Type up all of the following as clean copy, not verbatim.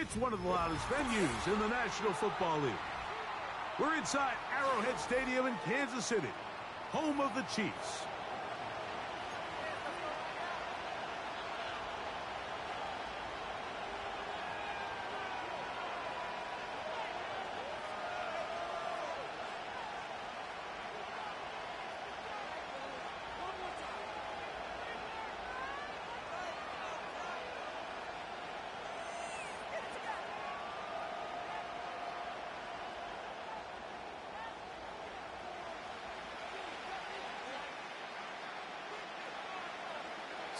It's one of the loudest venues in the National Football League. We're inside Arrowhead Stadium in Kansas City, home of the Chiefs.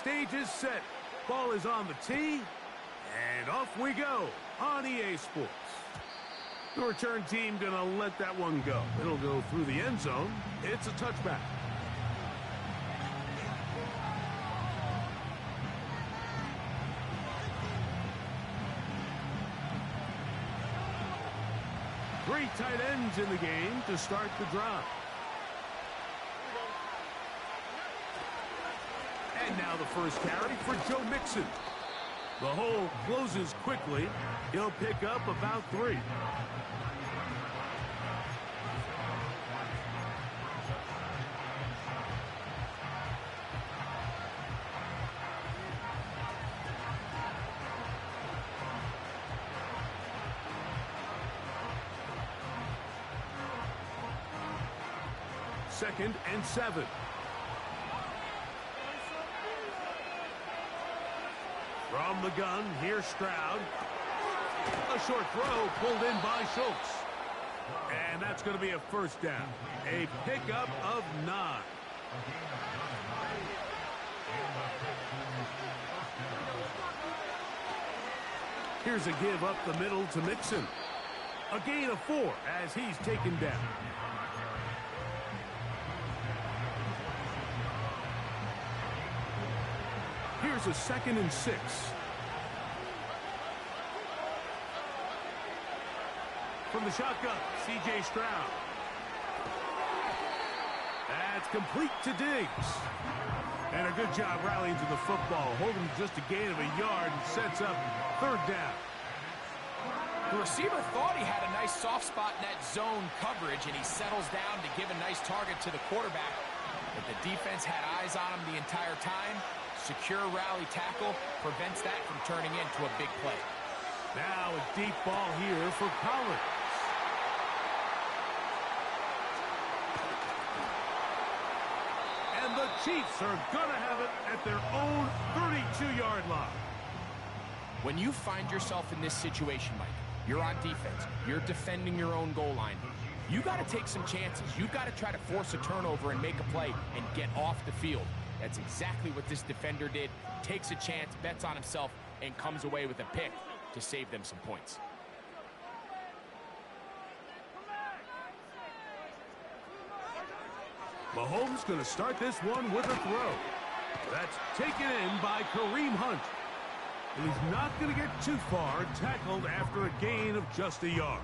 Stage is set. Ball is on the tee. And off we go on EA Sports. The return team going to let that one go. It'll go through the end zone. It's a touchback. Three tight ends in the game to start the drive. And now the first carry for Joe Mixon. The hole closes quickly. He'll pick up about 3. Second and 7. From the gun, here's Stroud. A short throw pulled in by Schultz. And that's going to be a first down. A pickup of 9. Here's a give up the middle to Mixon. A gain of 4 as he's taken down. Here's a second and 6. From the shotgun, C.J. Stroud. That's complete to Diggs. And a good job rallying to the football, holding just a gain of a yard and sets up third down. The receiver thought he had a nice soft spot in that zone coverage, and he settles down to give a nice target to the quarterback. But the defense had eyes on him the entire time. Secure rally tackle prevents that from turning into a big play. Now a deep ball here for Collins. And the Chiefs are going to have it at their own 32-yard line. When you find yourself in this situation, Mike, you're on defense. You're defending your own goal line. You got to take some chances. You've got to try to force a turnover and make a play and get off the field. That's exactly what this defender did. Takes a chance, bets on himself, and comes away with a pick to save them some points. Mahomes going to start this one with a throw. That's taken in by Kareem Hunt. And he's not going to get too far, tackled after a gain of just a yard.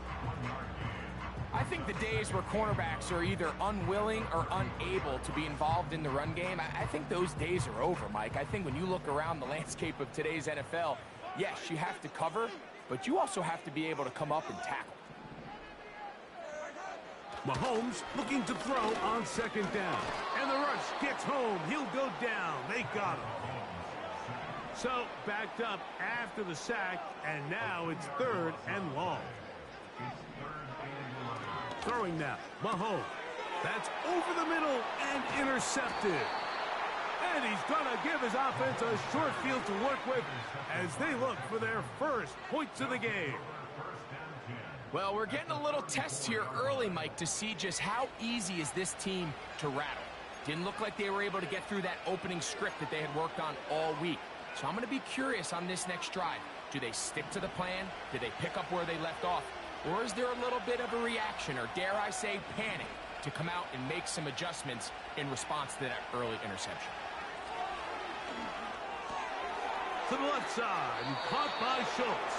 I think the days where cornerbacks are either unwilling or unable to be involved in the run game, I think those days are over, Mike. I think when you look around the landscape of today's NFL, yes, you have to cover, but you also have to be able to come up and tackle. Mahomes looking to throw on second down. And the rush gets home. He'll go down. They got him. So backed up after the sack, and now it's third and long. Throwing now, Mahomes. That's over the middle and intercepted. And he's going to give his offense a short field to work with as they look for their first points of the game. Well, we're getting a little test here early, Mike, to see just how easy is this team to rattle. Didn't look like they were able to get through that opening script that they had worked on all week. So I'm going to be curious on this next drive. Do they stick to the plan? Do they pick up where they left off? Or is there a little bit of a reaction, or dare I say panic, to come out and make some adjustments in response to that early interception? To the left side, and caught by Schultz.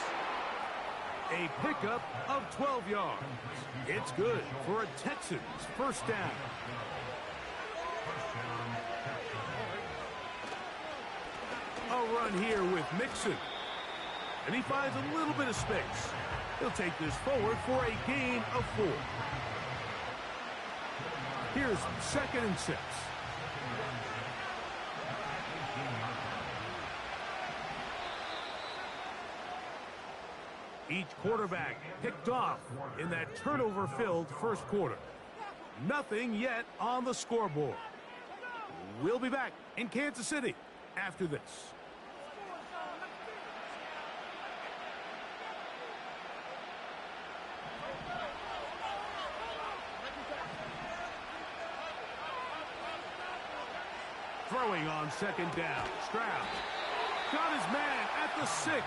A pickup of 12 yards. It's good for a Texans first down. A run here with Mixon. And he finds a little bit of space. He'll take this forward for a gain of 4. Here's 2nd and 6. Each quarterback picked off in that turnover-filled first quarter. Nothing yet on the scoreboard. We'll be back in Kansas City after this. Throwing on 2nd down. Stroud got his man at the 6.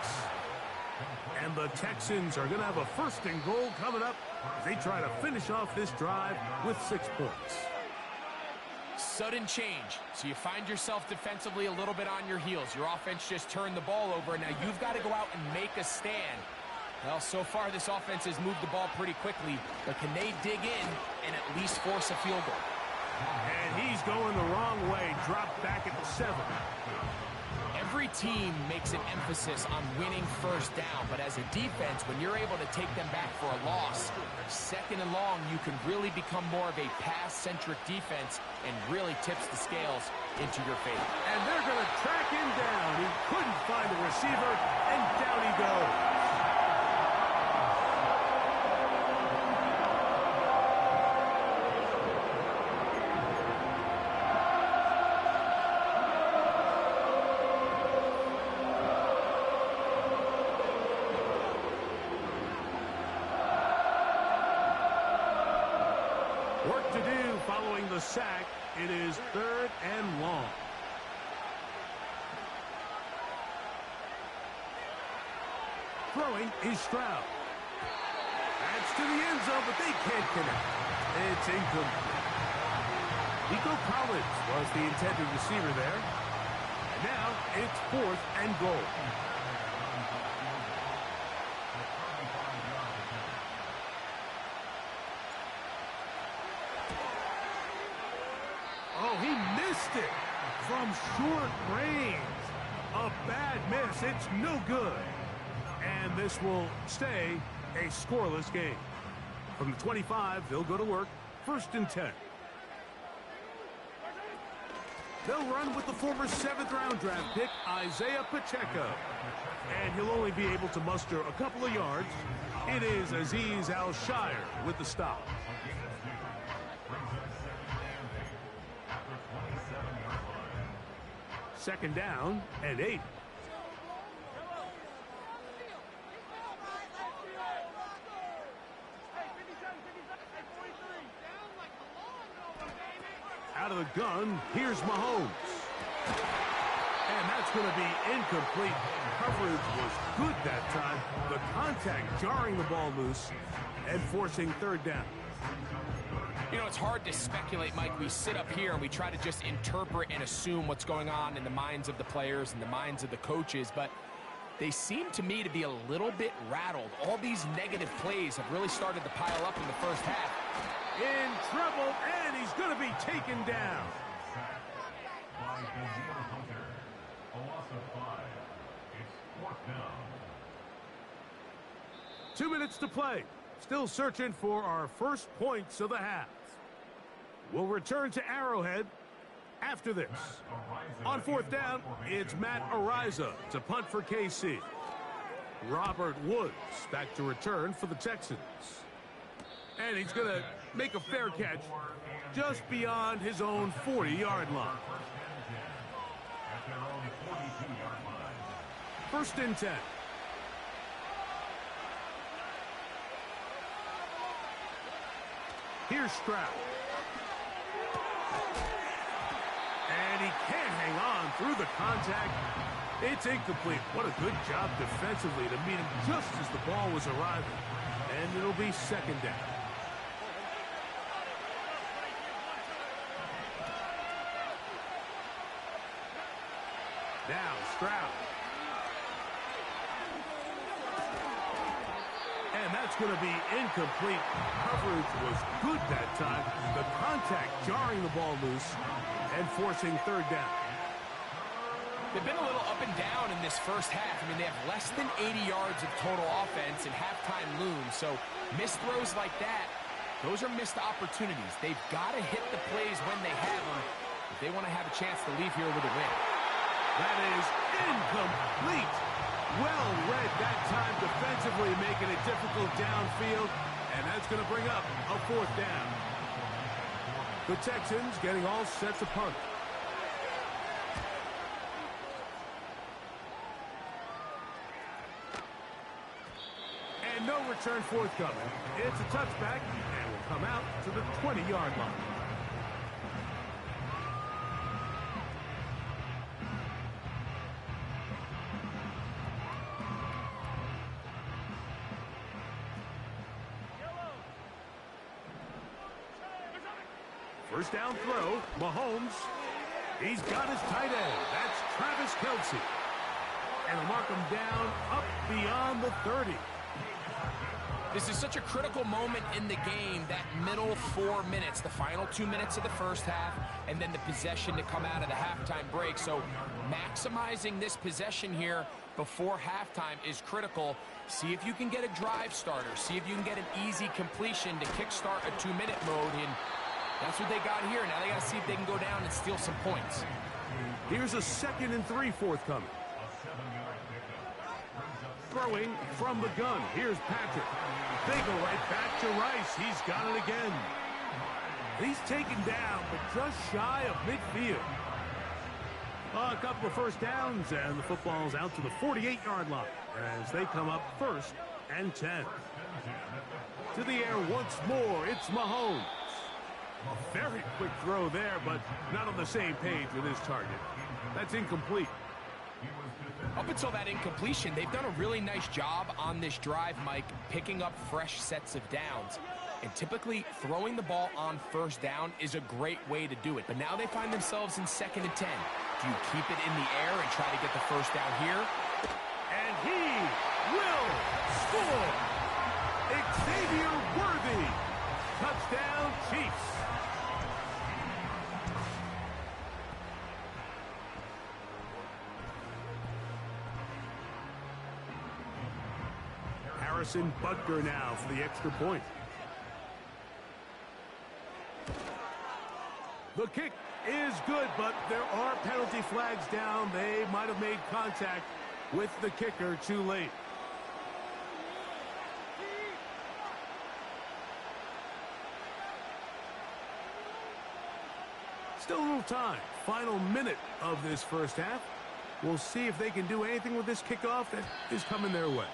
And the Texans are going to have a 1st and goal coming up as they try to finish off this drive with 6 points. Sudden change. So you find yourself defensively a little bit on your heels. Your offense just turned the ball over. Now you've got to go out and make a stand. Well, so far this offense has moved the ball pretty quickly. But can they dig in and at least force a field goal? And he's going the wrong way. Dropped back at the 7. Every team makes an emphasis on winning 1st down, but as a defense, when you're able to take them back for a loss, 2nd and long, you can really become more of a pass-centric defense and really tips the scales into your favor. And they're going to track him down. He couldn't find the receiver, and down he goes. Work to do following the sack. It is 3rd and long. Throwing is Stroud. That's to the end zone, but they can't connect. It's incomplete. Nico Collins was the intended receiver there. And now it's 4th and goal. Oh, he missed it from short range. A bad miss. It's no good. And this will stay a scoreless game. From the 25, they'll go to work. 1st and 10. They'll run with the former 7th-round draft pick, Isaiah Pacheco. And he'll only be able to muster a couple of yards. It is Azeez Al-Shire with the stop. Second down and 8. Out of the gun, here's Mahomes. And that's going to be incomplete. Coverage was good that time. The contact jarring the ball loose and forcing 3rd down. You know, it's hard to speculate, Mike. We sit up here and we try to just interpret and assume what's going on in the minds of the players and the minds of the coaches, but they seem to me to be a little bit rattled. All these negative plays have really started to pile up in the 1st half. In trouble, and he's going to be taken down. 2 minutes to play. Still searching for our first points of the half. We'll return to Arrowhead after this. On 4th down, it's Matt Ariza to punt for KC. Robert Woods back to return for the Texans. And he's going to make a fair catch just beyond his own 40-yard line. 1st and 10. Here's Stroud. And he can't hang on through the contact. It's incomplete. What a good job defensively to meet him just as the ball was arriving. And it'll be 2nd down. Now Stroud. And that's going to be incomplete. Coverage was good that time. The contact jarring the ball loose and forcing 3rd down. They've been a little up and down in this first half. I mean, they have less than 80 yards of total offense and halftime looms. So missed throws like that, those are missed opportunities. They've got to hit the plays when they have them if they want to have a chance to leave here with a win. That is incomplete. Well read that time defensively, making it difficult downfield. And that's going to bring up a 4th down. The Texans getting all set to punt. And no return forthcoming. It's a touchback and will come out to the 20-yard line. First down throw, Mahomes. He's got his tight end. That's Travis Kelce. And he'll mark him down up beyond the 30. This is such a critical moment in the game, that middle 4 minutes, the final 2 minutes of the first half, and then the possession to come out of the halftime break. So maximizing this possession here before halftime is critical. See if you can get a drive starter. See if you can get an easy completion to kickstart a 2-minute mode. And that's what they got here. Now they got to see if they can go down and steal some points. Here's a 2nd and 3 forthcoming. Throwing from the gun. Here's Patrick. They go right back to Rice. He's got it again. He's taken down, but just shy of midfield. A couple of first downs, and the football's out to the 48-yard line as they come up 1st and 10. To the air once more, it's Mahomes. A very quick throw there, but not on the same page with his target. That's incomplete. Up until that incompletion, they've done a really nice job on this drive, Mike, picking up fresh sets of downs. And typically, throwing the ball on first down is a great way to do it. But now they find themselves in 2nd and 10. Do you keep it in the air and try to get the first down here? And he will score! Xavier Worthy! Touchdown, Chiefs! Harrison Butker now for the extra point. The kick is good, but there are penalty flags down. They might have made contact with the kicker too late. Still a little time. Final minute of this first half. We'll see if they can do anything with this kickoff that is coming their way.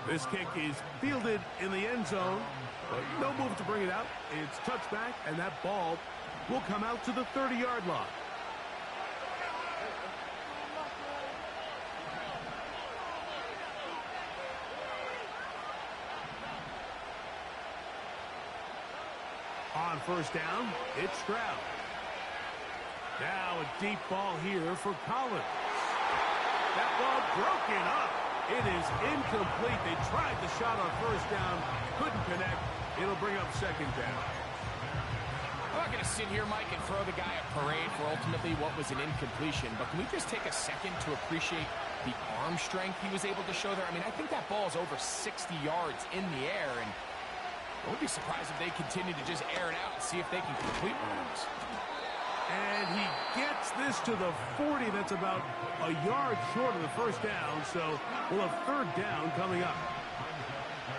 This kick is fielded in the end zone, but no move to bring it out. It's touchback, and that ball will come out to the 30-yard line. On first down, it's Stroud. Now a deep ball here for Collins. That ball broken up. It is incomplete. They tried the shot on first down, couldn't connect. It'll bring up 2nd down. I'm not going to sit here, Mike, and throw the guy a parade for ultimately what was an incompletion, but can we just take a second to appreciate the arm strength he was able to show there? I mean, I think that ball is over 60 yards in the air, and I would be surprised if they continue to just air it out and see if they can complete one of those. And he gets this to the 40. That's about a yard short of the first down, so we'll have 3rd down coming up.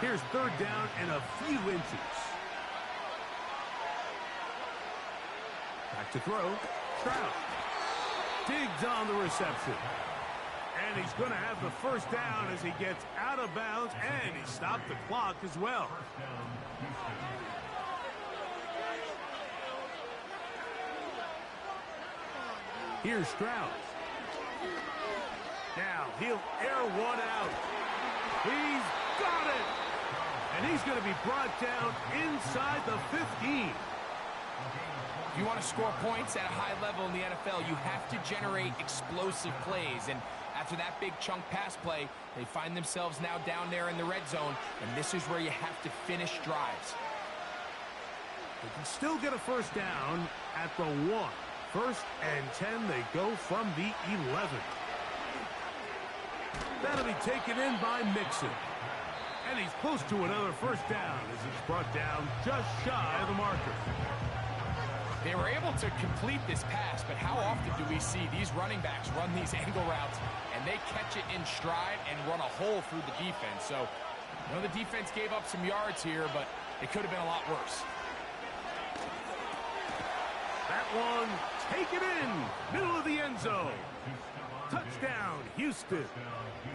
Here's 3rd down and a few inches. Back to throw. Stroud digs on the reception. And he's going to have the first down as he gets out of bounds, and he stopped the clock as well. Here's Stroud. Now he'll air one out. He's got it! And he's going to be brought down inside the 15. If you want to score points at a high level in the NFL, you have to generate explosive plays. And after that big chunk pass play, they find themselves now down there in the red zone, and this is where you have to finish drives. They can still get a first down at the 1. First and 10, they go from the 11. That'll be taken in by Mixon. And he's close to another first down as it's brought down just shy of the marker. They were able to complete this pass, but how often do we see these running backs run these angle routes and they catch it in stride and run a hole through the defense? So, the defense gave up some yards here, but it could have been a lot worse. That one, take it in, middle of the end zone. Touchdown, Houston.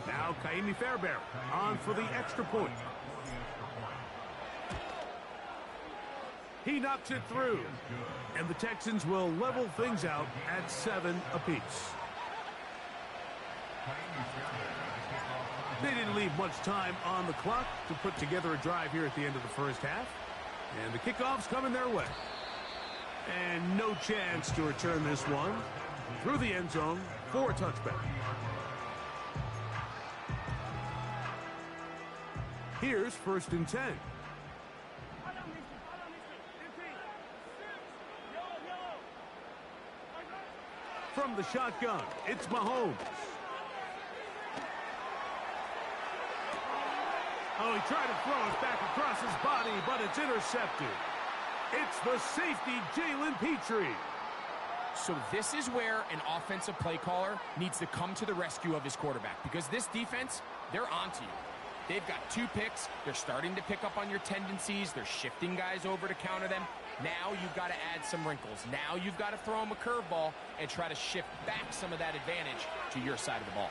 Now Kaimi Fairbairn on for the extra point. He knocks it through, and the Texans will level things out at 7 apiece. They didn't leave much time on the clock to put together a drive here at the end of the first half, and the kickoff's coming their way. And no chance to return this one through the end zone for a touchback. Here's first and 10. From the shotgun, it's Mahomes. Oh, he tried to throw it back across his body, but it's intercepted. It's the safety, Jalen Petrie. So this is where an offensive play caller needs to come to the rescue of his quarterback, because this defense, they're onto you. They've got 2 picks. They're starting to pick up on your tendencies. They're shifting guys over to counter them. Now you've got to add some wrinkles. Now you've got to throw them a curveball and try to shift back some of that advantage to your side of the ball.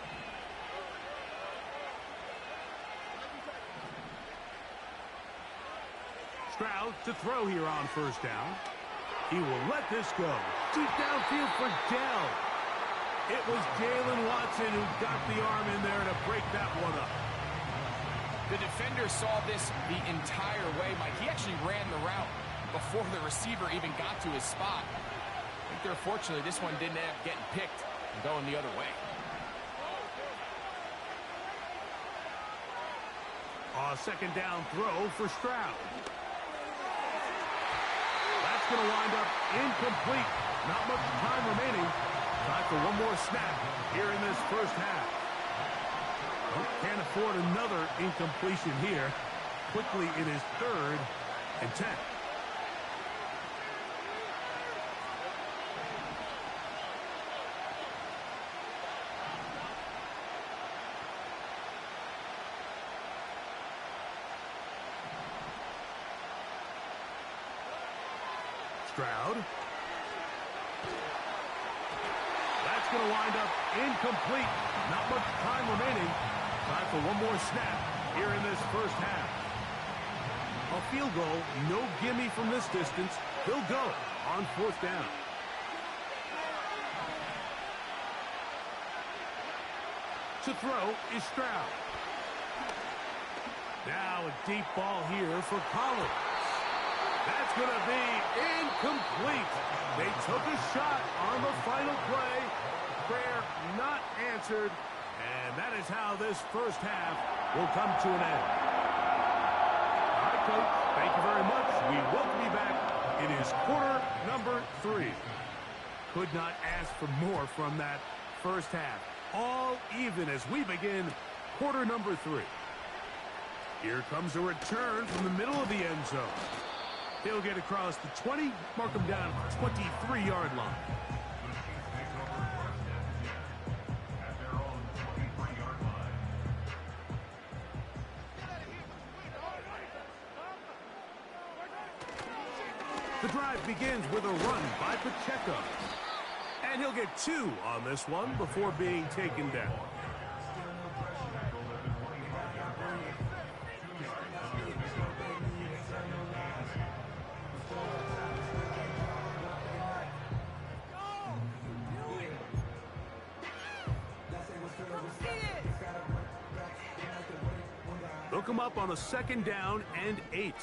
Stroud to throw here on first down. He will let this go. Deep downfield for Dell. It was Jalen Watson who got the arm in there to break that one up. The defender saw this the entire way, Mike. He actually ran the route before the receiver even got to his spot. I think they're fortunate this one didn't end up getting picked and going the other way. A second down throw for Stroud. That's going to wind up incomplete. Not much time remaining. Time for one more snap here in this first half. Well, can't afford another incompletion here. Quickly it is 3rd and 10. Stroud. That's going to wind up incomplete. Not much time remaining. Time for one more snap here in this first half. A field goal, no gimme from this distance. He'll go on 4th down. To throw is Stroud. Now a deep ball here for Collins. That's going to be incomplete. They took a shot on the final play. Prayer not answered. And that is how this first half will come to an end. All right, Coach, thank you very much. We welcome you back. It is quarter number 3. Could not ask for more from that first half. All even as we begin quarter number 3. Here comes a return from the middle of the end zone. He'll get across the 20, mark him down at the 23-yard line. The drive begins with a run by Pacheco. And he'll get 2 on this one before being taken down. They'll come up on a 2nd down and 8.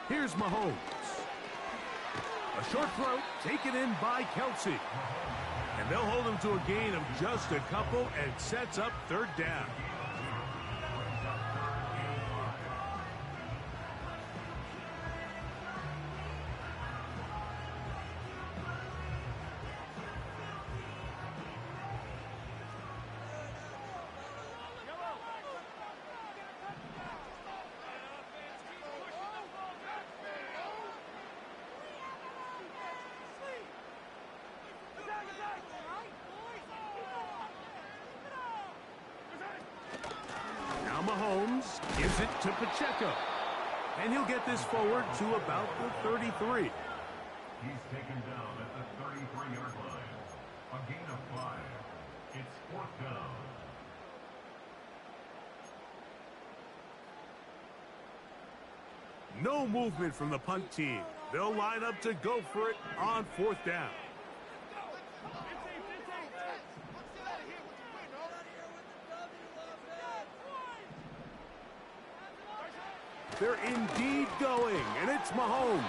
Here's Mahomes. A short throw taken in by Kelsey. And they'll hold him to a gain of just a couple and sets up 3rd down. Mahomes gives it to Pacheco. And he'll get this forward to about the 33. He's taken down at the 33-yard line. A gain of 5. It's 4th down. No movement from the punt team. They'll line up to go for it on 4th down. They're indeed going, and it's Mahomes.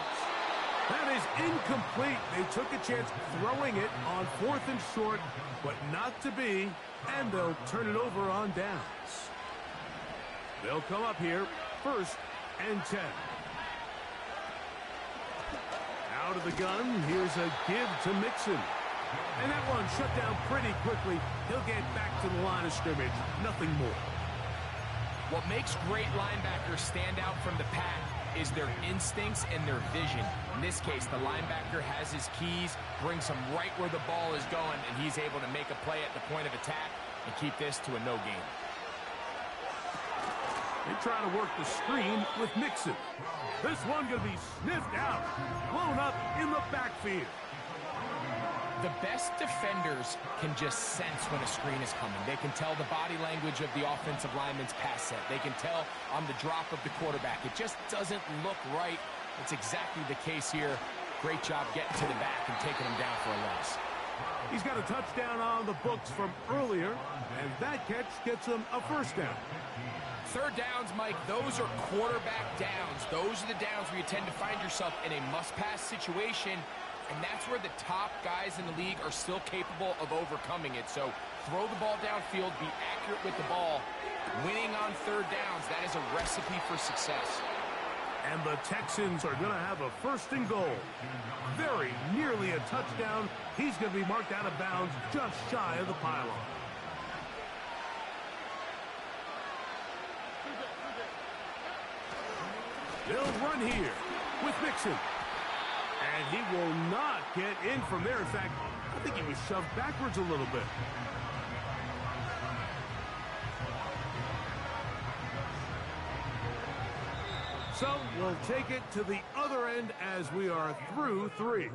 That is incomplete. They took a chance throwing it on 4th and short, but not to be, and they'll turn it over on downs. They'll come up here, 1st and 10. Out of the gun, here's a give to Mixon. And that one shut down pretty quickly. He'll get back to the line of scrimmage, nothing more. What makes great linebackers stand out from the pack is their instincts and their vision. In this case, the linebacker has his keys, brings him right where the ball is going, and he's able to make a play at the point of attack and keep this to a no gain. They try to work the screen with Mixon. This one going to be sniffed out, blown up in the backfield. The best defenders can just sense when a screen is coming. They can tell the body language of the offensive lineman's pass set. They can tell on the drop of the quarterback. It just doesn't look right. It's exactly the case here. Great job getting to the back and taking him down for a loss. He's got a touchdown on the books from earlier, and that catch gets him a 1st down. 3rd downs, Mike, those are quarterback downs. Those are the downs where you tend to find yourself in a must-pass situation, and that's where the top guys in the league are still capable of overcoming it. So throw the ball downfield, be accurate with the ball. Winning on 3rd downs, that is a recipe for success. And the Texans are going to have a 1st and goal. Very nearly a touchdown. He's going to be marked out of bounds just shy of the pylon. They'll run here with Mixon. And he will not get in from there. In fact, I think he was shoved backwards a little bit. So we'll take it to the other end as we are through 3.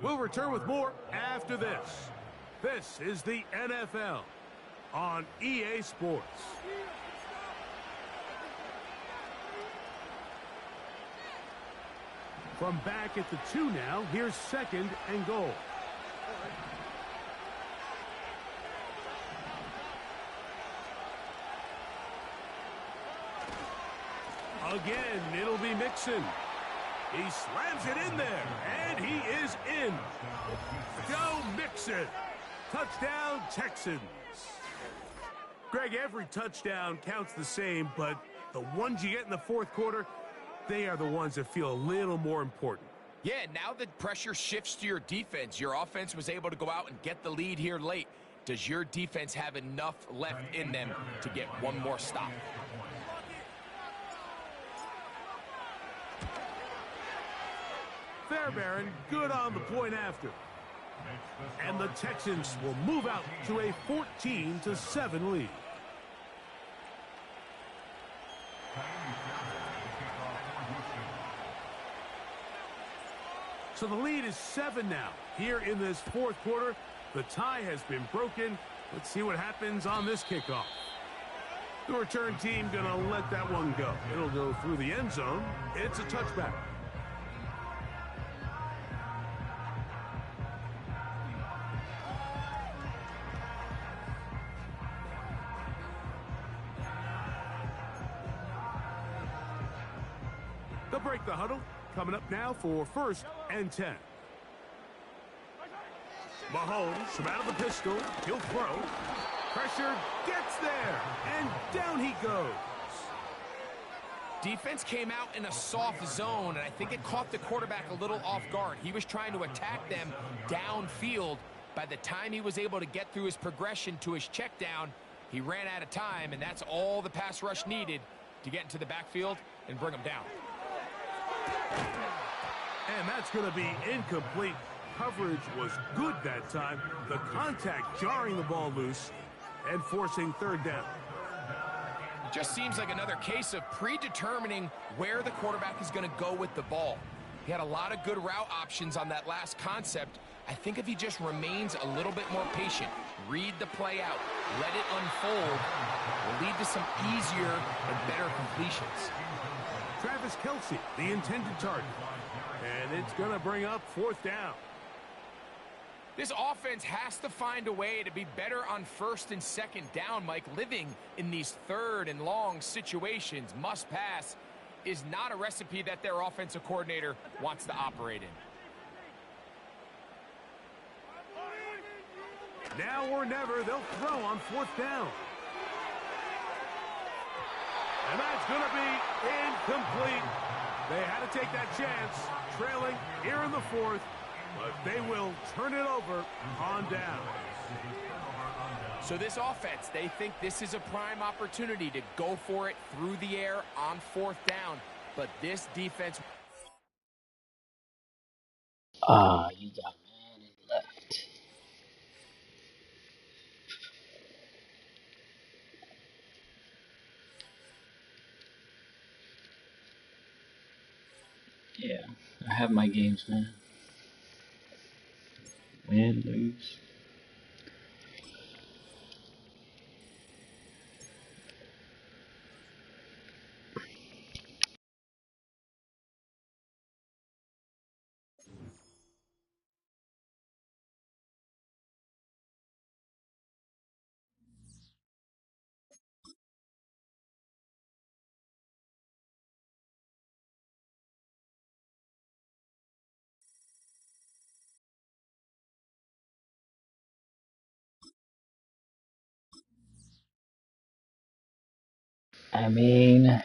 We'll return with more after this. This is the NFL on EA Sports. From back at the 2 now, here's 2nd and goal. Again, it'll be Mixon. He slams it in there, and he is in. Go Mixon. Touchdown, Texans. Greg, every touchdown counts the same, but the ones you get in the 4th quarter, they are the ones that feel a little more important. Yeah, now the pressure shifts to your defense. Your offense was able to go out and get the lead here late. Does your defense have enough left in them to get one more stop? Fairbairn, good on the point after. And the Texans will move out to a 14-7 lead. So the lead is 7 now. Here in this 4th quarter, the tie has been broken. Let's see what happens on this kickoff. The return team going to let that one go. It'll go through the end zone. It's a touchback. They'll break the huddle. Coming up now for 1st and 10. Mahomes from out of the pistol. He'll throw. Pressure gets there. And down he goes. Defense came out in a soft zone, and I think it caught the quarterback a little off guard. He was trying to attack them downfield. By the time he was able to get through his progression to his check down, he ran out of time, and that's all the pass rush needed to get into the backfield and bring him down. And that's going to be incomplete. Coverage was good that time. The contact jarring the ball loose and forcing 3rd down. Just seems like another case of predetermining where the quarterback is going to go with the ball. He had a lot of good route options on that last concept. I think if he just remains a little bit more patient, read the play out, let it unfold, will lead to some easier and better completions. Travis Kelce, the intended target. And it's going to bring up 4th down. This offense has to find a way to be better on 1st and 2nd down, Mike. Living in these 3rd and long situations, must pass, is not a recipe that their offensive coordinator wants to operate in. Now or never, they'll throw on 4th down. And that's going to be incomplete. They had to take that chance, trailing here in the 4th, but they will turn it over on down. So this offense, they think this is a prime opportunity to go for it through the air on 4th down, but this defense... You got man left. Yeah, I have my games, man. Win, lose. I mean,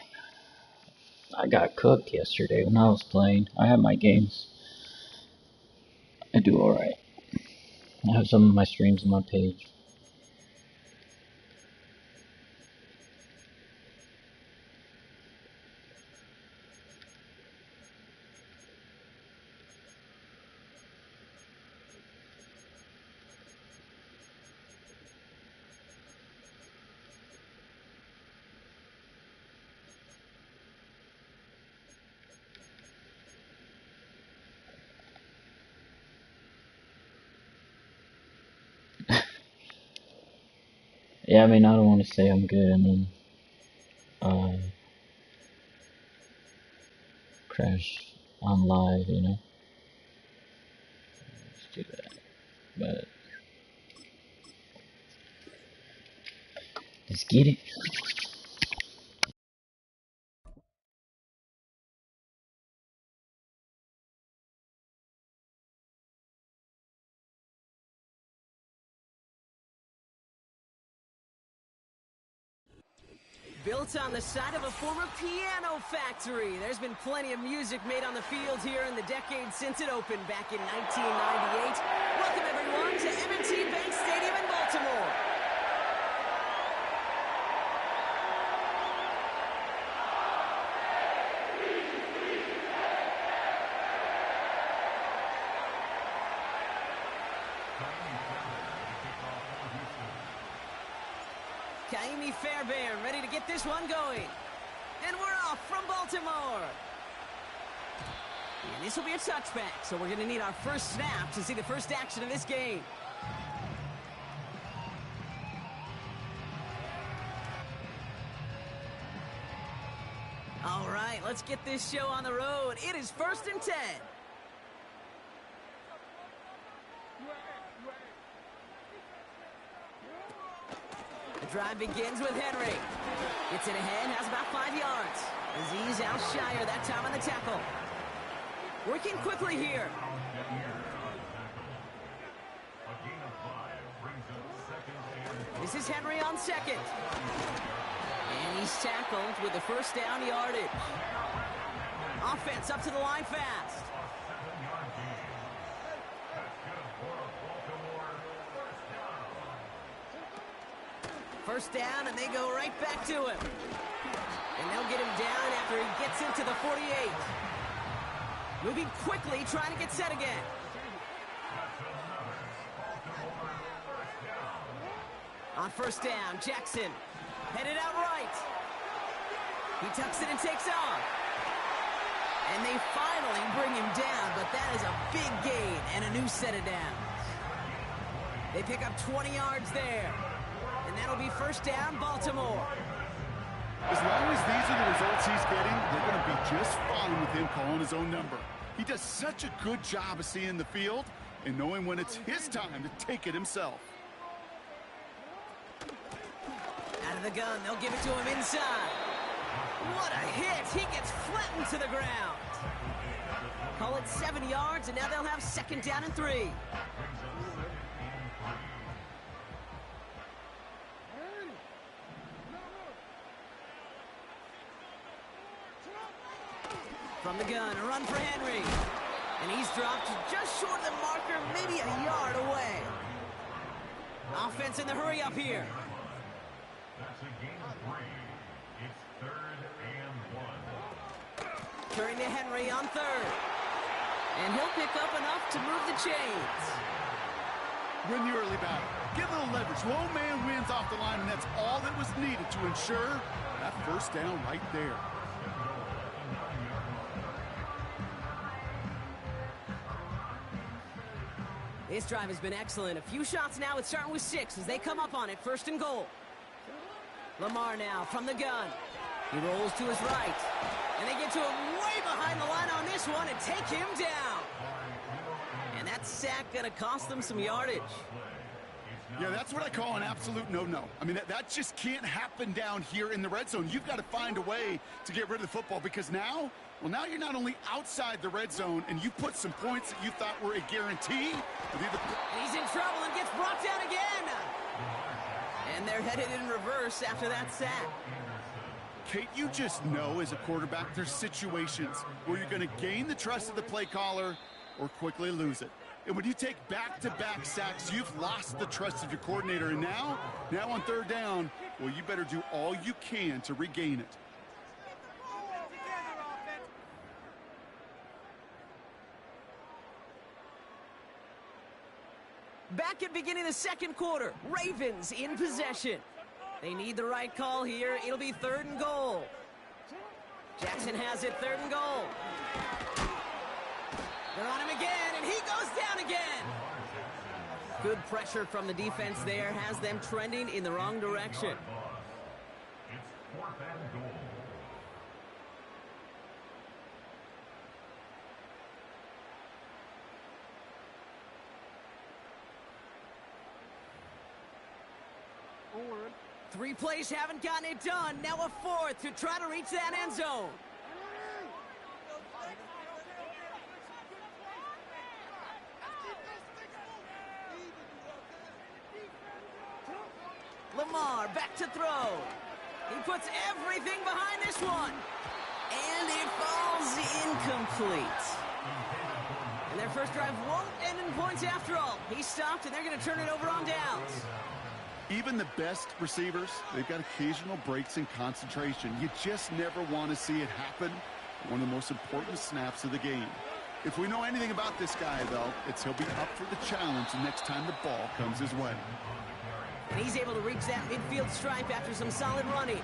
I got cooked yesterday when I was playing. I have my games. I do alright. I have some of my streams on my page. Yeah, I mean, I don't want to say I'm good and then crash on live, you know? Let's do that. But let's get it. Built on the side of a former piano factory, there's been plenty of music made on the field here in the decade since it opened back in 1998. Welcome, everyone, to M&T Bank Stadium in Baltimore. Kaimi Fairbairn ready to get this one going. And we're off from Baltimore. And this will be a touchback, so we're going to need our first snap to see the first action of this game. All right, let's get this show on the road. It is 1st and 10. The drive begins with Henry. Gets it ahead, has about 5 yards. Azeez Al-Shire that time on the tackle. Working quickly here. This is Henry on 2nd. And he's tackled with the first down yardage. Offense up to the line fast. First down, and they go right back to him. And they'll get him down after he gets into the 48. Moving quickly, trying to get set again. On first down, Jackson headed out right. He tucks it and takes off. And they finally bring him down, but that is a big gain and a new set of downs. They pick up 20 yards there. And that'll be first down, Baltimore. As long as these are the results he's getting, they're going to be just fine with him calling his own number. He does such a good job of seeing the field and knowing when it's his time to take it himself. Out of the gun, they'll give it to him inside. What a hit! He gets flattened to the ground. Call it 7 yards, and now they'll have second down and 3. From the gun, a run for Henry. And he's dropped just short of the marker, maybe a yard away. Offense in the hurry up here. That's a gain of 3. It's 3rd and 1. Turning to Henry on 3rd. And he'll pick up enough to move the chains. Win the early battle. Get a little leverage. Low man wins off the line, and that's all that was needed to ensure that first down right there. This drive has been excellent. A few shots now. It's starting with 6 as they come up on it. 1st and goal. Lamar now from the gun. He rolls to his right. And they get to him way behind the line on this one and take him down. And that sack going to cost them some yardage. Yeah, that's what I call an absolute no-no. I mean, that just can't happen down here in the red zone. You've got to find a way to get rid of the football because now you're not only outside the red zone and you put some points that you thought were a guarantee. He's in trouble and gets brought down again. And they're headed in reverse after that sack. Kate, you just know as a quarterback there's situations where you're going to gain the trust of the play caller or quickly lose it. And when you take back-to-back sacks, you've lost the trust of your coordinator. And now on 3rd down, well, you better do all you can to regain it. Back at beginning of the 2nd quarter, Ravens in possession. They need the right call here. It'll be 3rd and goal. Jackson has it, 3rd and goal. They're on him again, and he goes down again. Good pressure from the defense there has them trending in the wrong direction. It's 4th and goal. Three plays haven't gotten it done. Now a 4th to try to reach that end zone. Lamar back to throw. He puts everything behind this one. And it falls incomplete. And their first drive won't end in points after all. He stopped, and they're going to turn it over on downs. Even the best receivers, they've got occasional breaks in concentration. You just never want to see it happen. One of the most important snaps of the game. If we know anything about this guy, though, it's he'll be up for the challenge the next time the ball comes his way. And he's able to reach that midfield stripe after some solid running.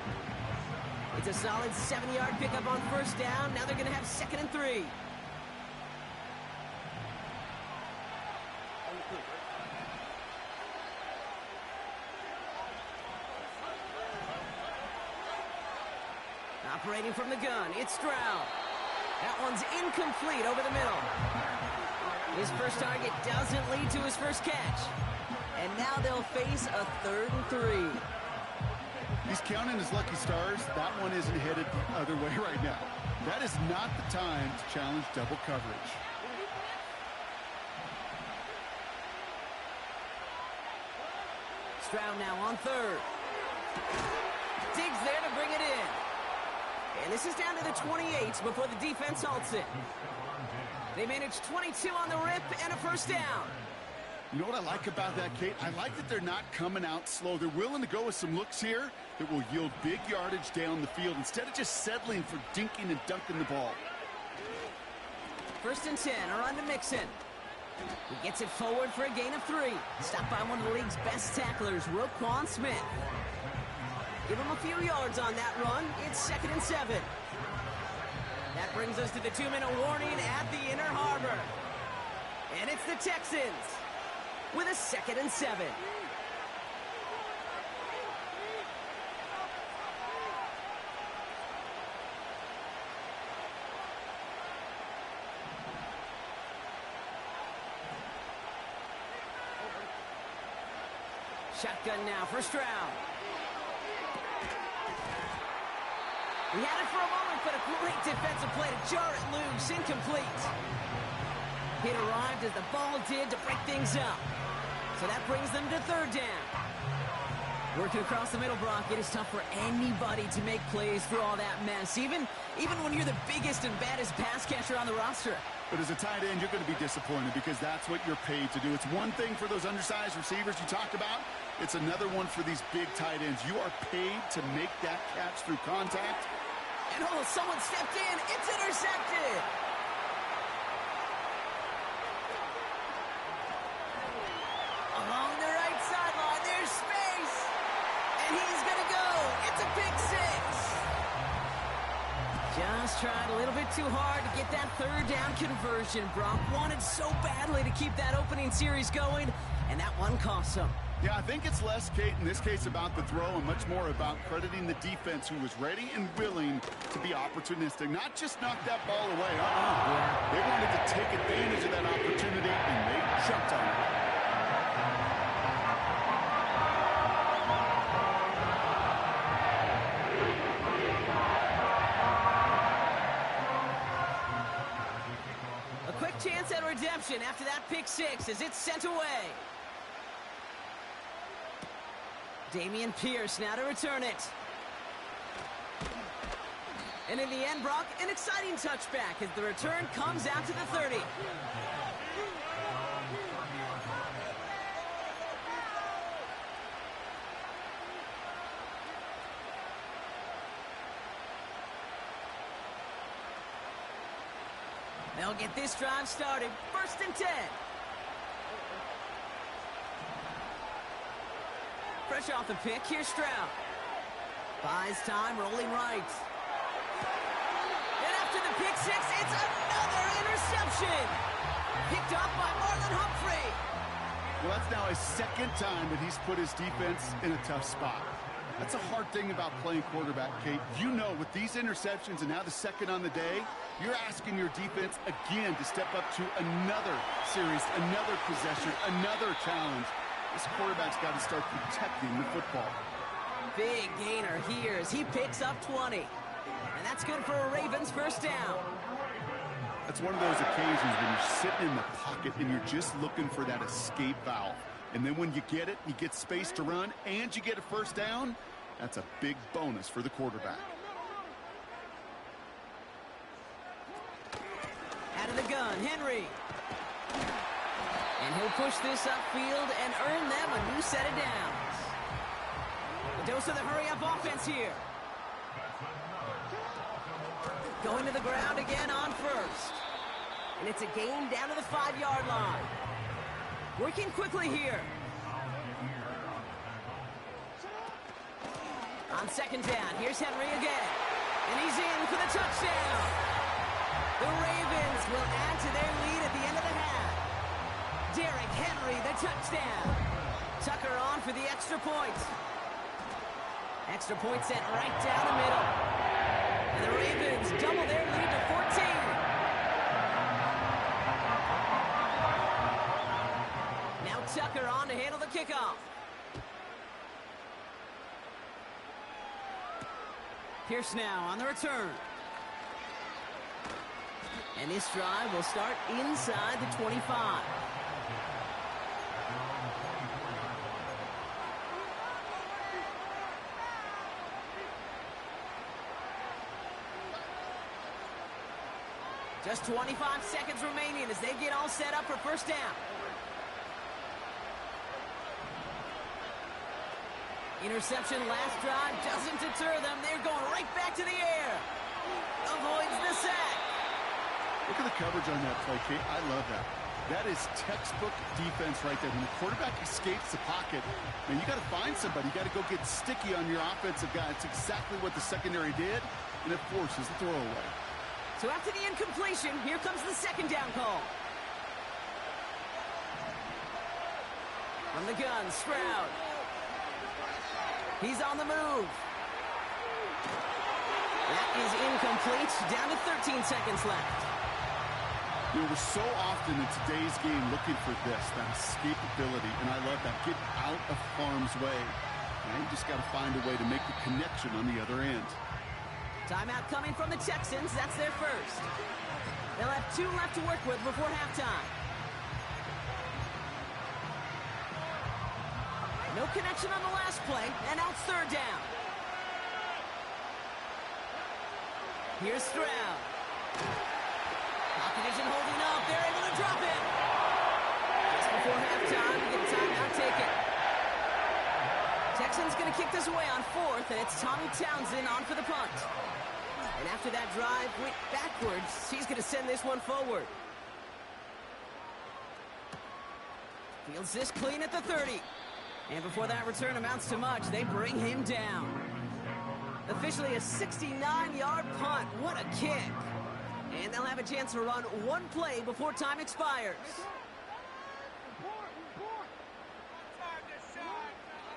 It's a solid 7-yard pickup on 1st down. Now they're going to have 2nd and 3. Operating from the gun, it's Stroud. That one's incomplete over the middle. His first target doesn't lead to his first catch. And now they'll face a 3rd and 3. He's counting his lucky stars. That one isn't headed the other way right now. That is not the time to challenge double coverage. Stroud now on 3rd. Diggs there to bring it in. And this is down to the 28 before the defense halts it. They managed 22 on the rip and a first down. You know what I like about that, Kate? I like that they're not coming out slow. They're willing to go with some looks here that will yield big yardage down the field instead of just settling for dinking and dunking the ball. 1st and 10, a run to Mixon. He gets it forward for a gain of 3. Stopped by one of the league's best tacklers, Roquan Smith. Give him a few yards on that run. It's 2nd and 7. That brings us to the 2-minute warning at the Inner Harbor. And it's the Texans with a 2nd and 7. Shotgun now for Stroud. He had it for a moment, but a great defensive play to jar it loose. Incomplete. It arrived as the ball did to break things up. So that brings them to 3rd down. Working across the middle, Brock, it is tough for anybody to make plays through all that mess, even when you're the biggest and baddest pass catcher on the roster. But as a tight end, you're going to be disappointed because that's what you're paid to do. It's one thing for those undersized receivers you talked about. It's another one for these big tight ends. You are paid to make that catch through contact. And oh, someone stepped in. It's intercepted. Along the right sideline, there's space. And he's going to go. It's a pick 6. Just tried a little bit too hard to get that 3rd down conversion. Brock wanted so badly to keep that opening series going, and that one cost him. Yeah, I think it's less, Kate, in this case about the throw and much more about crediting the defense who was ready and willing to be opportunistic, not just knock that ball away. Yeah. They wanted to take advantage of that opportunity, and they jumped on it. A quick chance at redemption after that pick 6 as it's sent away. Dameon Pierce now to return it. And in the end, Brock, an exciting touchback as the return comes out to the 30. They'll get this drive started. 1st and 10. Fresh off the pick, here's Stroud. Buys time, rolling right. And after the pick 6, it's another interception. Picked up by Marlon Humphrey. Well, that's now his 2nd time that he's put his defense in a tough spot. That's a hard thing about playing quarterback, Kate. You know, with these interceptions and now the 2nd on the day, you're asking your defense again to step up to another series, another possession, another challenge. This quarterback's got to start protecting the football. Big gainer here as he picks up 20. And that's good for a Ravens 1st down. That's one of those occasions when you're sitting in the pocket and you're just looking for that escape valve. And then when you get it, you get space to run, and you get a 1st down, that's a big bonus for the quarterback. Out of the gun, Henry. And he'll push this upfield and earn them a new set of downs. A dose of the hurry-up offense here. Going to the ground again on 1st. And it's a gain down to the 5-yard line. Working quickly here. On 2nd down, here's Henry again. And he's in for the touchdown. The Ravens will add to their lead at the end of the half. Derrick Henry, the touchdown. Tucker on for the extra point. Extra point sent right down the middle. And the Ravens double their lead to 14. Now Tucker on to handle the kickoff. Pierce now on the return. And this drive will start inside the 25. Just 25 seconds remaining as they get all set up for 1st down. Interception last drive doesn't deter them. They're going right back to the air. Avoids the sack. Look at the coverage on that play, Kate. I love that. That is textbook defense right there. When the quarterback escapes the pocket, man, you got to find somebody. You got to go get sticky on your offensive guy. It's exactly what the secondary did, and it forces the throwaway. So after the incompletion, here comes the second down call. From the gun, Stroud. He's on the move. That is incomplete. Down to 13 seconds left. You know, we're so often in today's game looking for this, that escapability, and I love that. Get out of harm's way. Now you just got to find a way to make the connection on the other end. Timeout coming from the Texans. That's their first. They'll have 2 left to work with before halftime. No connection on the last play, and now it's third down. Here's Stroud. Pocket isn't holding up. They're able to drop it. Just before halftime, we get a timeout taken. Texans going to kick this away on 4th, and it's Tommy Townsend on for the punt. And after that drive went backwards, he's going to send this one forward. Fields this clean at the 30. And before that return amounts to much, they bring him down. Officially a 69-yard punt. What a kick. And they'll have a chance to run one play before time expires.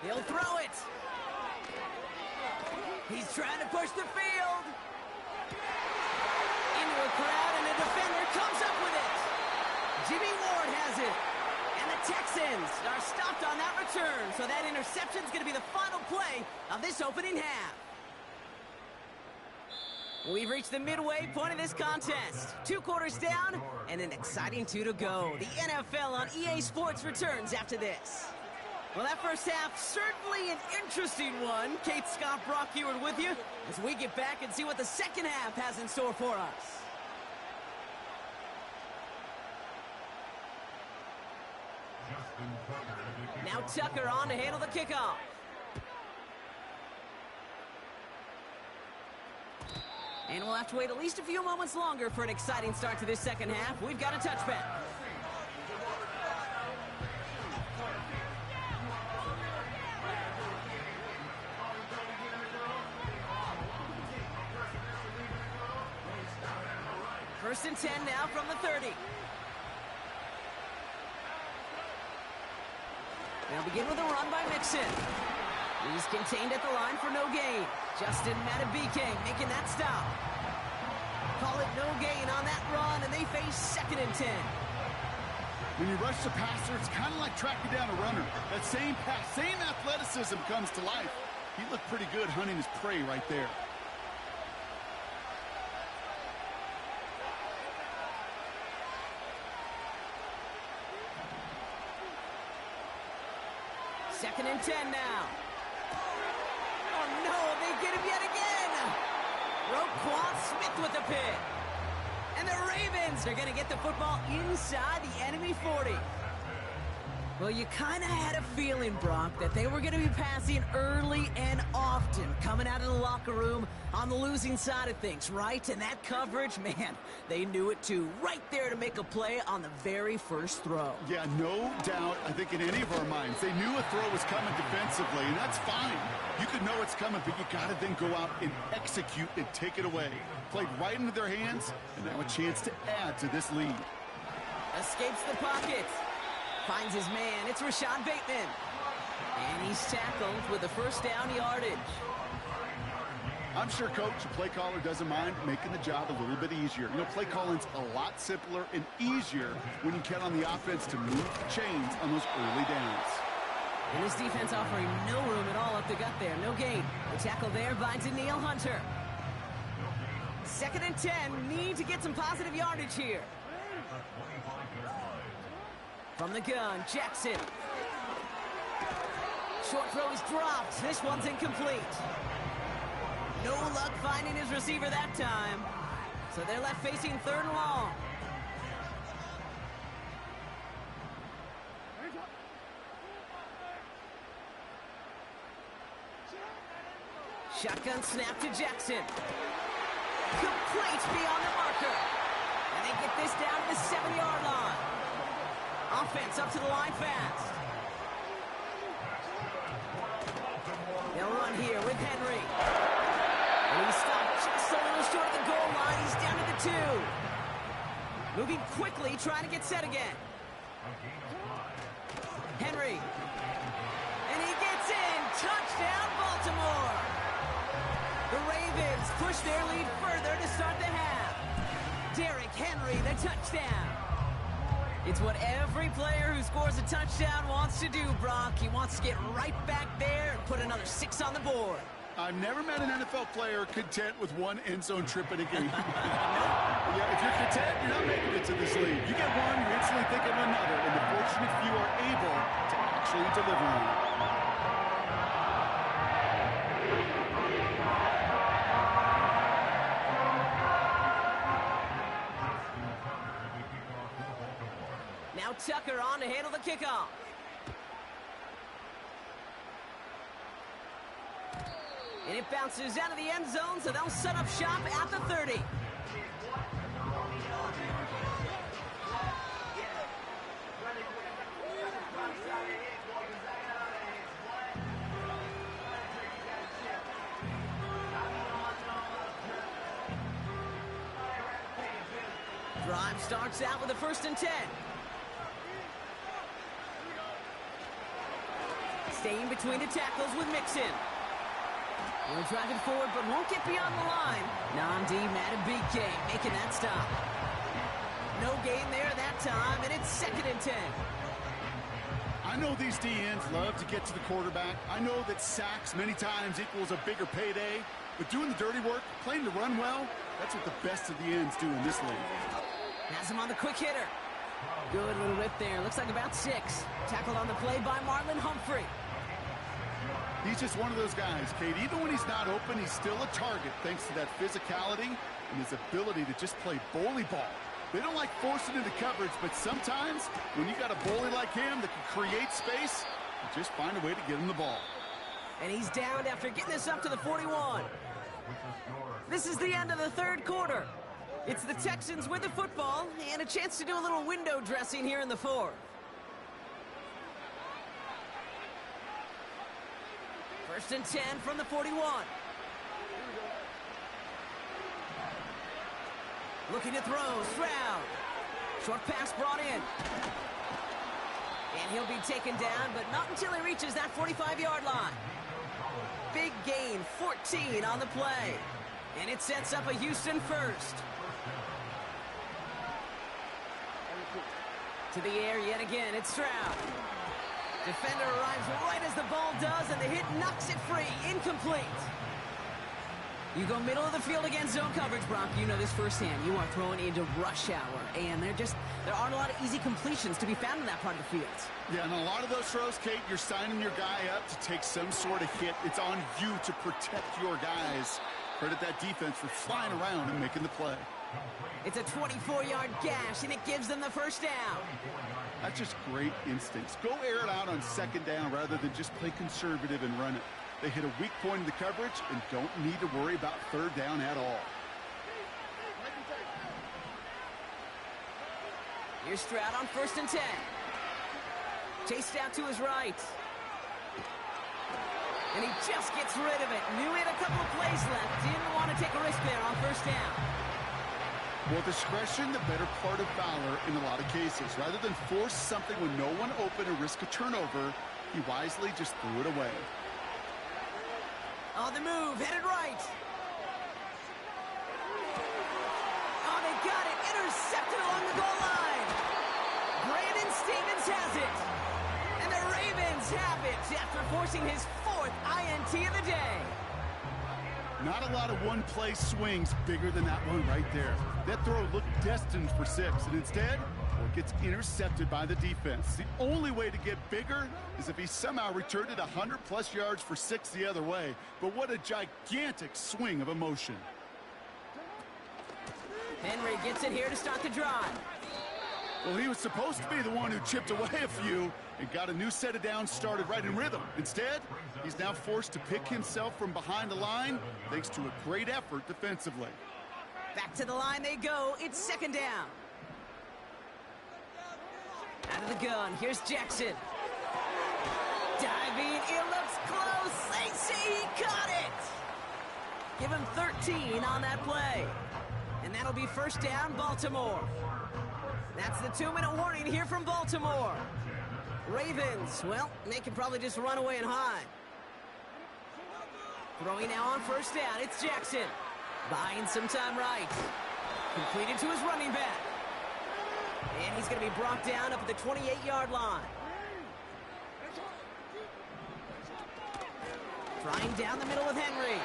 He'll throw it. He's trying to push the field. Into a crowd, and a defender comes up with it. Jimmy Ward has it. And the Texans are stopped on that return. So that interception is going to be the final play of this opening half. We've reached the midway point of this contest. 2 quarters down and an exciting 2 to go. The NFL on EA Sports returns after this. Well, that first half, certainly an interesting one. Kate, Scott, Brock Ewart with you as we get back and see what the second half has in store for us. Now Tucker on to handle the kickoff. And we'll have to wait at least a few moments longer for an exciting start to this second half. We've got a touchback. First and 10 now from the 30. They'll begin with a run by Mixon. He's contained at the line for no gain. Justin Matabike making that stop. Call it no gain on that run, and they face 2nd and 10. When you rush the passer, it's kind of like tracking down a runner. That same pass, same athleticism comes to life. He looked pretty good hunting his prey right there. Second and 10 now. Oh no, they get him yet again. Roquan Smith with the pick. And the Ravens are going to get the football inside the enemy 40. Well, you kind of had a feeling, Brock, that they were going to be passing early and often, coming out of the locker room on the losing side of things, right? And that coverage, man, they knew it too. Right there to make a play on the very first throw. Yeah, no doubt. I think in any of our minds, they knew a throw was coming defensively, and that's fine. You could know it's coming, but you got to then go out and execute and take it away. Played right into their hands, and now a chance to add to this lead. Escapes the pocket. Finds his man. It's Rashad Bateman. And he's tackled with the first down yardage. I'm sure Coach, the play caller, doesn't mind making the job a little bit easier. You know, play calling's a lot simpler and easier when you count on the offense to move the chains on those early downs. And this defense offering no room at all up the gut there. No gain. The tackle there by Danielle Hunter. 2nd and 10. Need to get some positive yardage here. From the gun, Jackson. Short throw is dropped. This one's incomplete. No luck finding his receiver that time. So they're left facing 3rd and long. Shotgun snap to Jackson. Complete beyond the marker. And they get this down to the 7-yard line. Offense up to the line fast. They'll run here with Henry. And he's stopped just a little short of the goal line. He's down to the 2. Moving quickly, trying to get set again. Henry. And he gets in. Touchdown, Baltimore. The Ravens push their lead further to start the half. Derrick Henry, the touchdown. It's what every player who scores a touchdown wants to do, Brock. He wants to get right back there and put another 6 on the board. I've never met an NFL player content with one end zone trip in a game. Yeah, if you're content, you're not making it to this league. You get one, you instantly think of another, and the fortunate few are able to actually deliver on it. Now Tucker on to handle the kickoff. And it bounces out of the end zone, so they'll set up shop at the 30. Drive starts out with a 1st and 10. Staying between the tackles with Mixon. We're driving forward, but won't get beyond the line. Namdi Madubuike making that stop. No gain there that time, and it's 2nd and 10. I know these DNs love to get to the quarterback. I know that sacks many times equals a bigger payday. But doing the dirty work, playing to run well, that's what the best of the ends do in this league. Has him on the quick hitter. Good little rip there. Looks like about 6. Tackled on the play by Marlon Humphrey. He's just one of those guys, Kate. Even when he's not open, he's still a target thanks to that physicality and his ability to just play bully ball. They don't like forcing into coverage, but sometimes when you got a bully like him that can create space, you just find a way to get him the ball. And he's down after getting this up to the 41. This is the end of the 3rd quarter. It's the Texans with the football and a chance to do a little window dressing here in the 4th. 1st and 10 from the 41. Looking to throw, Stroud. Short pass brought in. And he'll be taken down, but not until he reaches that 45-yard line. Big gain, 14 on the play. And it sets up a Houston 1st. To the air yet again, it's Stroud. Defender arrives right as the ball does, and the hit knocks it free. Incomplete. You go middle of the field against zone coverage, Brock. You know this firsthand. You are throwing into rush hour, and there aren't a lot of easy completions to be found in that part of the field. Yeah, and a lot of those throws, Kate, you're signing your guy up to take some sort of hit. It's on you to protect your guys. Credit that defense for flying around and making the play. It's a 24-yard gash, and it gives them the 1st down. That's just great instincts. Go air it out on 2nd down rather than just play conservative and run it. They hit a weak point in the coverage and don't need to worry about 3rd down at all. Here's Stroud on 1st and 10. Chased out to his right. And he just gets rid of it. Knew he had a couple of plays left. Didn't want to take a risk there on 1st down. Well, discretion, the better part of valor in a lot of cases. Rather than force something when no one open or risk a turnover, he wisely just threw it away. On the move, headed right. Oh, they got it. Intercepted along the goal line. Brandon Stevens has it. And the Ravens have it after forcing his 4th INT of the day. Not a lot of one-play swings bigger than that one right there. That throw looked destined for 6, and instead, it gets intercepted by the defense. The only way to get bigger is if he somehow returned it 100-plus yards for 6 the other way. But what a gigantic swing of emotion. Henry gets it here to start the drive. Well, he was supposed to be the one who chipped away a few and got a new set of downs started right in rhythm. Instead, he's now forced to pick himself from behind the line thanks to a great effort defensively. Back to the line they go. It's 2nd down. Out of the gun, here's Jackson. Diving, it looks close. They say he caught it. Give him 13 on that play. And that'll be first down, Baltimore. That's the 2-minute warning here from Baltimore. Ravens, well, they can probably just run away and hide. Throwing now on first down, it's Jackson. Buying some time right. Completed to his running back. And he's going to be brought down up at the 28-yard line. Trying down the middle with Henry.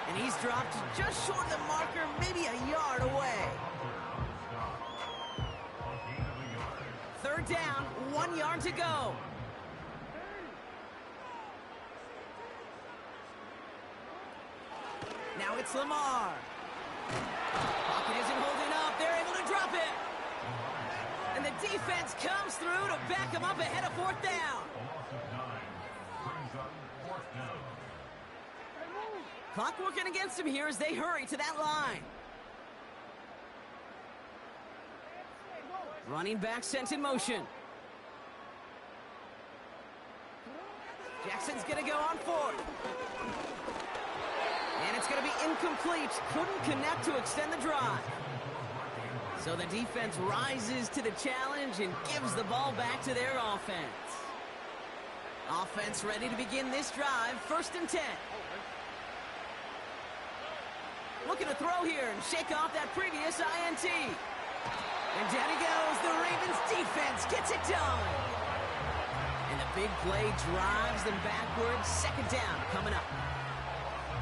And he's dropped just short of the marker, maybe a yard away. Third down, 1 yard to go. Now it's Lamar. Pocket isn't holding up. They're able to drop it. And the defense comes through to back him up ahead of fourth down. Clock working against him here as they hurry to that line. Running back sent in motion. Jackson's going to go on fourth. And it's going to be incomplete. Couldn't connect to extend the drive. So the defense rises to the challenge and gives the ball back to their offense. Offense ready to begin this drive. 1st and 10. Looking to throw here and shake off that previous INT. And down he goes. The Ravens defense gets it done. And the big play drives them backwards. 2nd down coming up.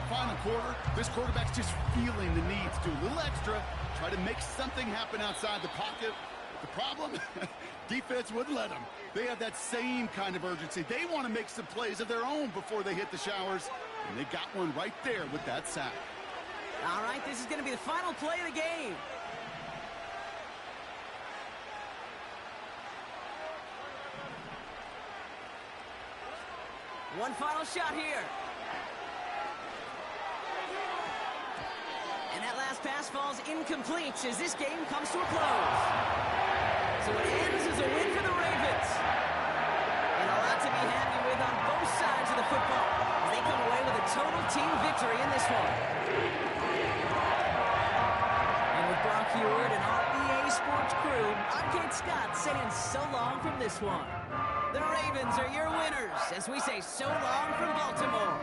Final quarter, this quarterback's just feeling the need to do a little extra, try to make something happen outside the pocket. The problem, defense wouldn't let them. They have that same kind of urgency. They want to make some plays of their own before they hit the showers, and they got one right there with that sack. All right, this is going to be the final play of the game. One final shot here. And that last pass falls incomplete as this game comes to a close. So it ends as a win for the Ravens. And a lot to be happy with on both sides of the football as they come away with a total team victory in this one. And with Brock Heward and our EA Sports crew, I'm Kate Scott saying so long from this one. The Ravens are your winners as we say so long from Baltimore.